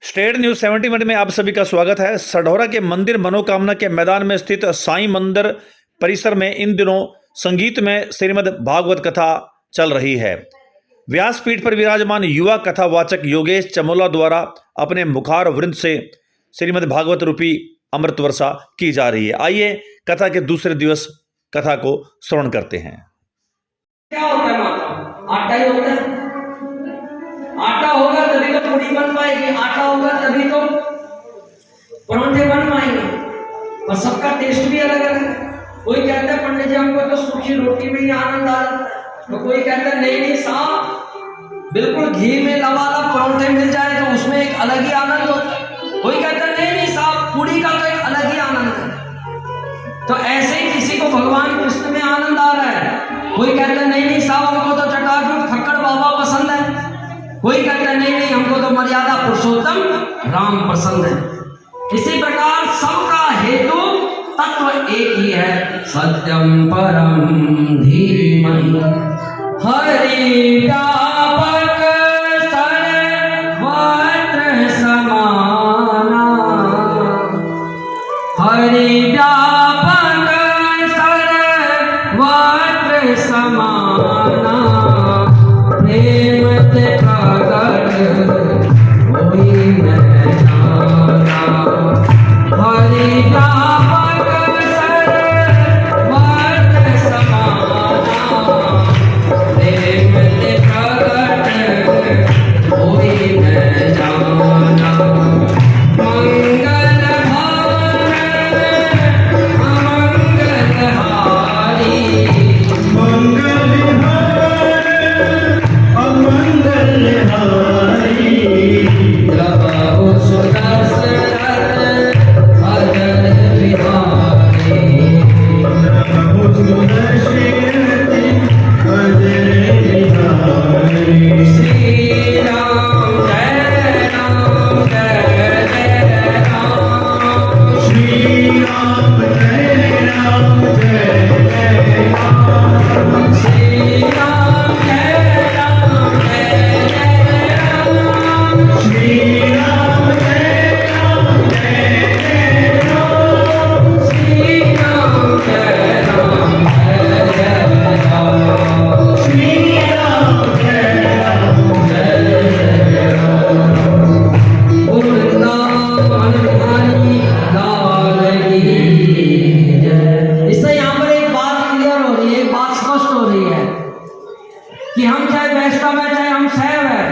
State news 71 में आप सभी का स्वागत है। सढौरा के मंदिर मनोकामना के मैदान में स्थित साईं मंदिर परिसर में इन दिनों संगीत में श्रीमद् भागवत कथा चल रही है। व्यासपीठ पर विराजमान युवा कथावाचक योगेश चमोला द्वारा अपने मुखार वृंद से श्रीमद् भागवत रूपी अमृत वर्षा की जा रही है। आइए कथा के दूसरे दिवस कथा को श्रवण करते हैं। क्या होता है माता? आटा ही होता है। आटा होगा तभी तो पूरी बन पाएगी, आटा होगा तभी तो परांठे बन पाएंगे। और सबका टेस्ट भी अलग अलग है। कोई कहता है पंडित जी हमको तो सूखी रोटी में ही आनंद आ जाता है, तो कोई कहता है नहीं नहीं साहब बिल्कुल घी में लबालब परांठे मिल जाए तो उसमें एक अलग ही आनंद होता है। कोई कहता है नहीं नहीं साहब पूरी का तो एक अलग ही आनंद है। तो ऐसे ही किसी को भगवान कृष्ण में आनंद आ रहा है, कोई कहता है नहीं नहीं साहब हमको तो चटाचूट फक्कड़ बाबा पसंद है, कोई कहता है नहीं नहीं हमको तो मर्यादा पुरुषोत्तम राम पसंद है। इसी प्रकार सबका हेतु तत्व एक ही है, सत्यम परम धीमहि हरि व्यापक सर्वत्र समाना, हरि व्यापक सर्वत्र समाना, प्रेम ते प्रकट होई न जाना, हरि व्यापक सर्वत्र समाना, प्रेम ते प्रकट होई न जाना, मंगल भवन अमंगल हारी, द्रवहु सुदर्शनत अजर विहारी, श्री राम जय राम जय जय राम, श्री राम जय राम जय जय राम, श्री राम जय राम जय जय राम, श्री राम जय राम जय जय राम, श्री राम जय राम जय जय राम, श्री राम जय राम जय जय राम, वृंदावन बिहारी लाल की जय। इससे यहाँ पर एक बात क्लियर हो रही है, एक बात स्पष्ट हो रही है कि हम चाहे वैष्णव है चाहे हम शैव है,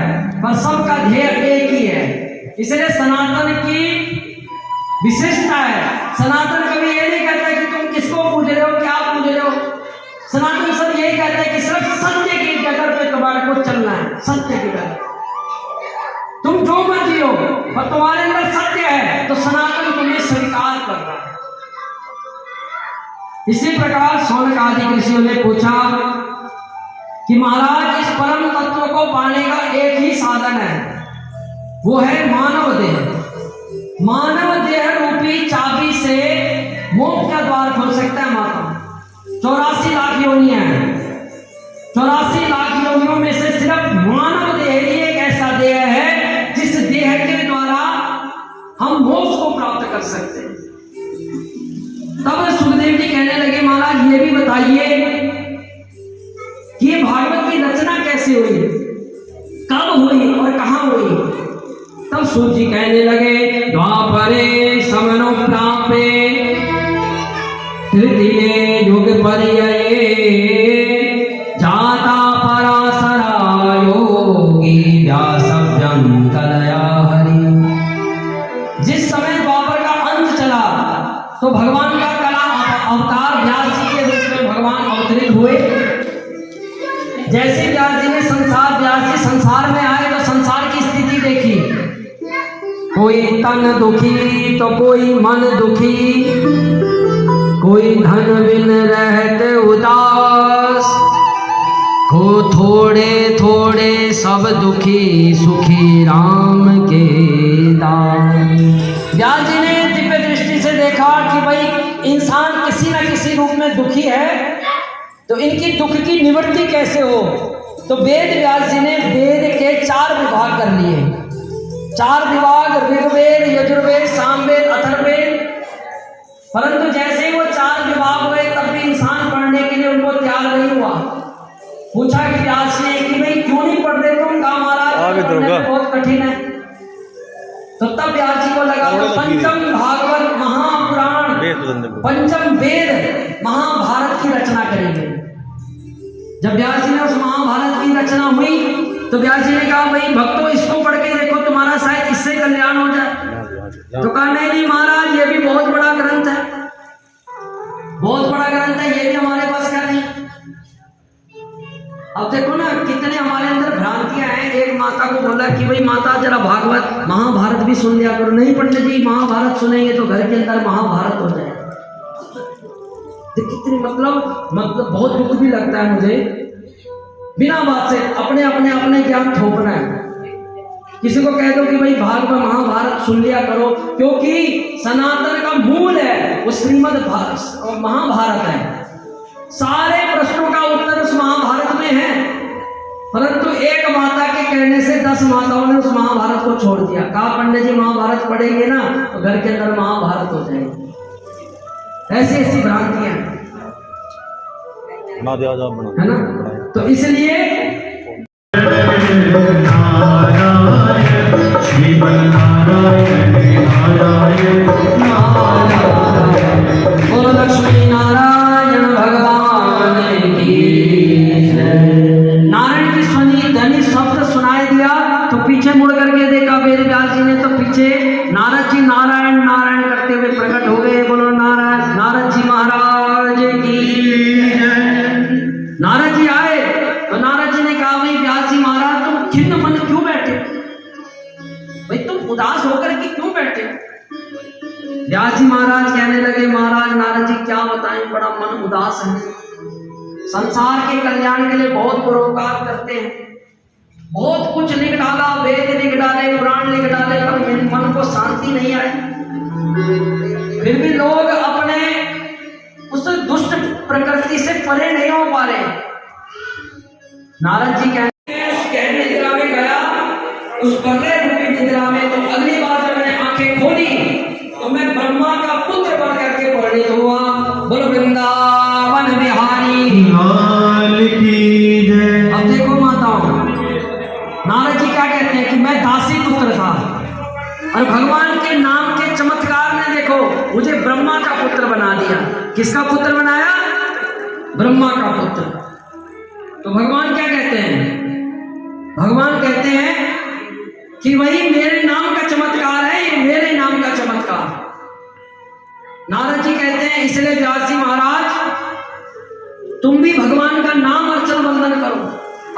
बस सबका ध्येय एक ही है। इसलिए सनातन की विशेषता है, सनातन कभी ये नहीं कहता कि तुम किसको पूज रहे हो, क्या पूज रहे हो। सनातन सब यही कहता है कि सिर्फ सत्य की डगर पे तुम्हारे को चलना है, सत्य की डगर। तुम जो मर्जी हो पर तुम्हारे अंदर सत्य है तो सनातन तुम्हें स्वीकार कर रहा है। इसी प्रकार शौनक आदि ऋषियों ने पूछा कि महाराज इस परम तत्व को पाने का एक ही साधन है, वो है मानव देह। मानव देह रूपी चाबी से मोक्ष का द्वार खोल सकता है माता। 84 लाख योनियां हैं, 84 लाख योनियों में से सिर्फ मानव देह ही एक ऐसा देह है जिस देह के द्वारा हम मोक्ष को प्राप्त कर सकते हैं। तब सुखदेव जी कहने लगे महाराज ये भी बताइए कि ये भागवत की रचना कैसे हुई, कब हुई और कहां हुई। तब सूत जी कहने लगे द्वापरे समनो प्रापे तृतीये युग पर्यये जाता पराशरा योगी व्यासव्यं कलया हरि। जिस समय द्वापर का अंत चला तो भगवान का कला अवतार व्यास जी के रूप में भगवान अवतरित हुए। जैसे व्यास जी ने व्यास जी संसार में आए तो संसार की स्थिति देखी, कोई तन दुखी तो कोई मन दुखी, कोई धन बिन रहते उदास, को थोड़े थोड़े सब दुखी सुखी राम के दास। व्यास जी ने दिव्य दृष्टि से देखा कि भाई इंसान किसी न किसी रूप में दुखी है, तो इनकी दुख की निवृत्ति कैसे हो। तो वेद व्यास जी ने वेद के 4 विभाग कर लिए। 4 विभाग ऋग्वेद, यजुर्वेद, सामवेद, अथर्ववेद, परंतु जैसे ही वो 4 विभाग हुए तब भी इंसान पढ़ने के लिए उनको तैयार नहीं हुआ। पूछा कि व्यास ने कि भाई क्यों नहीं पढ़ रहे तुम? कहा महाराज पढ़ने में बहुत कठिन है। तो तब व्यास जी को लगा तो पंचम भागवत महापुराण, पंचम वेद महाभारत की रचना करेंगे। जब व्यास जी ने उस महाभारत की रचना हुई तो व्यास जी ने कहा भाई भक्तों इसको पढ़ के देखो, तुम्हारा शायद इससे कल्याण हो जाए। तो कहा नहीं महाराज ये भी बहुत बड़ा ग्रंथ है, बहुत बड़ा ग्रंथ है, ये भी हमारे पास का नहीं। अब देखो ना कितने हमारे अंदर भ्रांतियां हैं। एक माता को बोला कि भाई माता जरा भागवत महाभारत भी सुन लिया करो। नहीं पंडित जी महाभारत सुनेंगे तो घर के अंदर महाभारत हो जाए। तो कितनी मतलब बहुत दुख भी लगता है मुझे, बिना बात से अपने ज्ञान थोपना है। किसी को कह दो कि भाई भागवत महाभारत सुन लिया करो, क्योंकि सनातन का मूल है वो श्रीमद् महाभारत है। सारे प्रश्नों का उत्तर उस महाभारत में है, परंतु एक माता के कहने से 10 माताओं ने उस महाभारत को छोड़ दिया। कहा पंडित जी महाभारत पढ़ेंगे ना तो घर के अंदर महाभारत हो जाएगी। ऐसी ऐसी भ्रांतियां है ना। तो इसलिए बोलो लक्ष्मी नारायण भगवान की। नारायण की ध्वनि शब्द सुनाई दिया तो पीछे मुड़ करके देखा वेद व्यास जी ने, तो पीछे नारद जी नारायण नारायण करते हुए प्रकट हो गए। बोलो नारायण, नारद जी महाराज की। नारद जी आए तो नारद जी ने कहा भाई व्यास जी महाराज तुम खिन्न मन क्यों बैठे? भाई तुम उदास होकर के क्यों बैठे? व्यास जी महाराज कहने लगे महाराज नारद जी क्या बताएं, बड़ा मन उदास है। संसार के कल्याण के लिए बहुत परोपकार करते हैं, बहुत कुछ लिख डाला, वेद लिख डाले, पुराण लिख डाले, पर मेरे मन को शांति नहीं आई। फिर भी लोग अपने उस दुष्ट प्रकृति से परे नहीं हो पा रहे। नारद जी कहने निद्रा में गया, उस बर्रे रूपी निद्रा में, तो अगली बार जब मैंने आंखें खोली तो मैं ब्रह्मा का पुत्र बन करके परिणित हुआ। बोलो वृंदावन बिहारी लाल की जय। अब देखो माताओं, नारद जी क्या कहते हैं कि मैं दासी पुत्र था और भगवान के नाम के चमत्कार ने देखो मुझे ब्रह्मा का पुत्र बना दिया। किसका पुत्र बनाया? ब्रह्मा का पुत्र। तो भगवान क्या कहते हैं? भगवान कहते हैं कि वही मेरे नाम का चमत्कार है, ये मेरे नाम का चमत्कार। नारद जी कहते हैं इसलिए व्यास जी महाराज तुम भी भगवान का नाम अर्चन बंदन करो,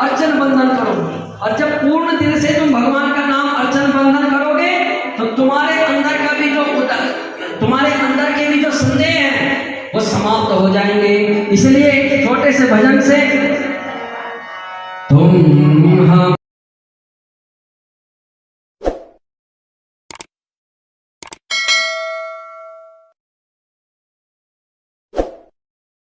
अर्चन बंदन करो, और जब पूर्ण दिल से तुम भगवान का नाम अर्चन बंदन करोगे तो तुम्हारे अंदर के भी जो संदेह है वो समाप्त हो जाएंगे। इसलिए एक छोटे से भजन से तुम